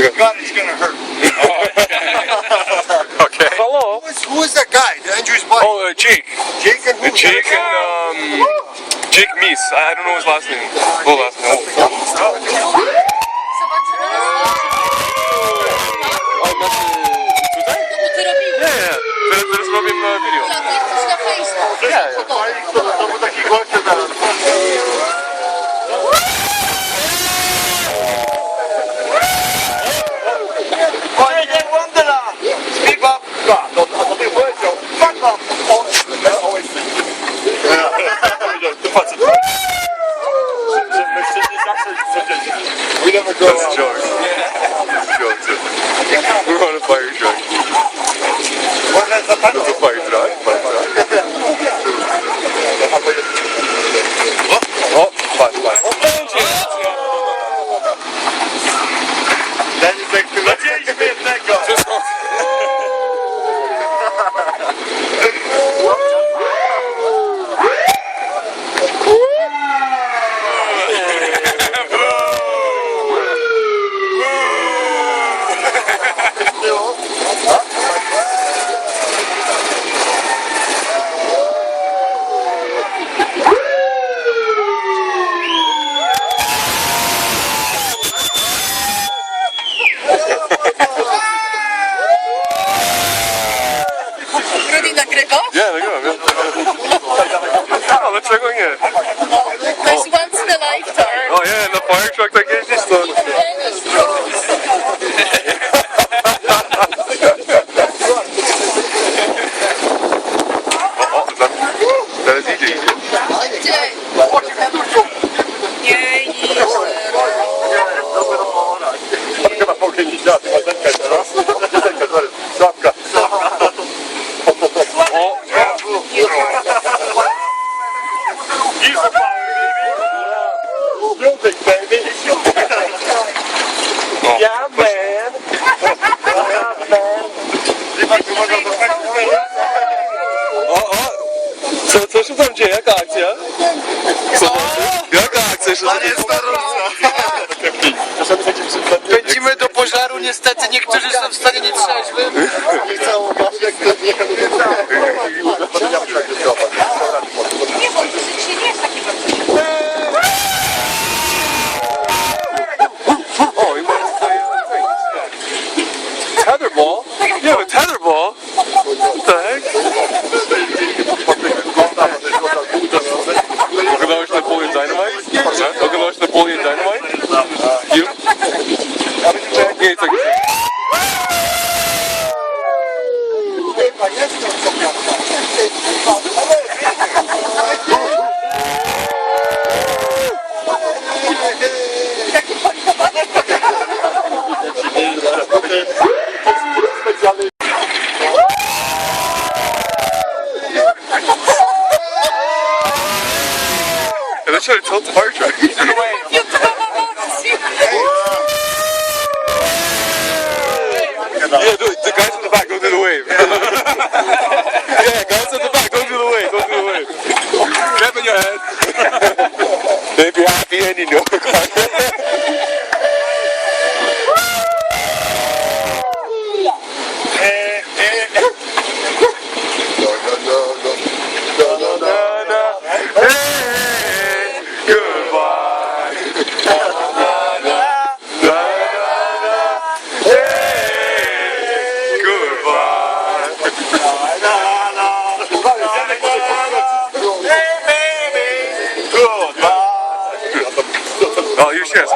God, it's gonna hurt. Okay. Hello. Who is that guy? Andrew's buddy. Oh, Jake. Jake and who? Jake and Jake Meese. I don't know his last name. Full last name. Nie, teraz robię video. To był taki gość, Panie Wonderland! Speak up! No to ty powiedział. Fuck up! We never go That's a joke. That's a joke too. We're on a fire truck. That's a fire truck. Oh, fine. Zaczęliśmy jednego. Yeah, nagrywam, ja. Ale czego nie? To jest once in a lifetime. O nie, na fire truck tak jeździsz to. O, teraz idzie. Gdzie? Nie idź. Chyba mogę nie działa, ty masz zębkę teraz. Sławka. Music, baby. Yeah, man. Co się tam dzieje? Jaka akcja? Jaka akcja się tam dzieje? Pędzimy do pożaru, niestety niektórzy są w stanie nietrzeźwym. Oh, you want to play tetherball? You have a tetherball? What the heck? Oglądałeś Napoleon Dynamite? Oglądałeś Napoleon Dynamite? You? Nie, tak. They're trying to tilt the fire truck. Yeah, the guys in the back, don't do the wave. Yeah, guys in the back, don't do the wave, don't do the wave. Clap in your head. They'd be happy and you know. Oh, już jest.